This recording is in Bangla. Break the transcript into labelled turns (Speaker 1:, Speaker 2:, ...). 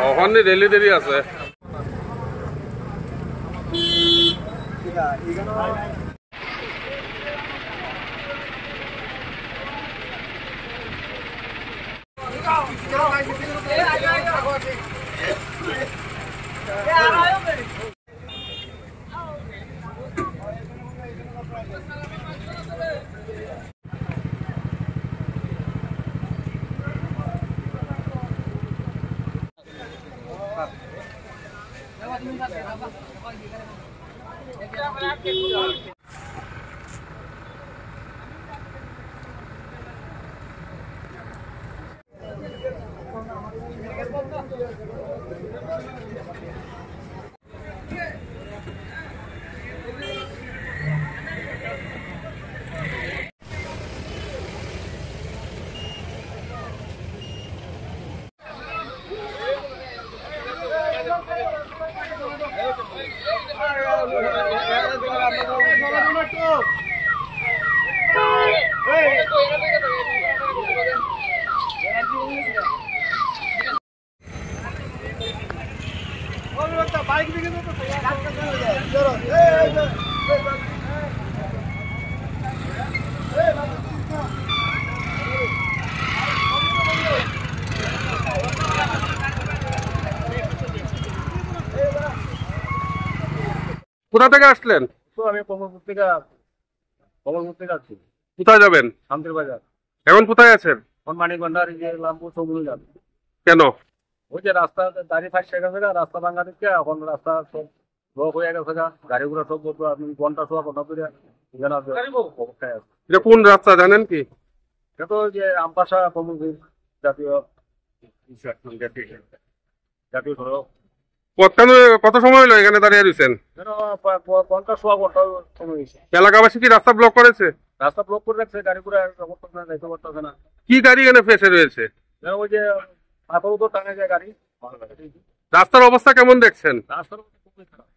Speaker 1: ওখানে রেলি দেরি আছে। কোথা থেকে আসলেন?
Speaker 2: আমি কমলপুর থেকে আসছি।
Speaker 1: কোথায় যাবেন?
Speaker 2: শান্তির বাজার।
Speaker 1: এখন কোথায় আছেন?
Speaker 2: মানিকগন্ডার লামপুর সমুদ্র যান।
Speaker 1: কেন?
Speaker 2: ওই যে রাস্তা দাঁড়িয়ে ফাঁসে গেছে, রাস্তা ভাঙা দিচ্ছে, এখন রাস্তা সব ব্লক হয়ে গেছে, গাড়িগুলো সব বলবো আপনি ঘন্টা সোয়া ঘন্টা করে অবস্থায় আছে।
Speaker 1: এটা কোন রাস্তা জানেন কি?
Speaker 2: এটা তো যে আমপাশা কমলপুর জাতীয় জাতীয় সড়ক।
Speaker 1: কত সময় হলো এখানে দাঁড়িয়ে রয়েছেন?
Speaker 2: ঘন্টা সোয়া ঘন্টা সময় হয়েছে।
Speaker 1: এলাকাবাসী কি রাস্তা ব্লক করেছে?
Speaker 2: রাস্তা ব্লক করে রাখছে, গাড়িগুলো যাইতে পারতেছে না।
Speaker 1: কি গাড়ি এখানে ফেসে রয়েছে?
Speaker 2: ওই যে পাথর তো টানে যায় গাড়ি।
Speaker 1: রাস্তার অবস্থা কেমন দেখছেন?
Speaker 2: রাস্তার খুবই খারাপ।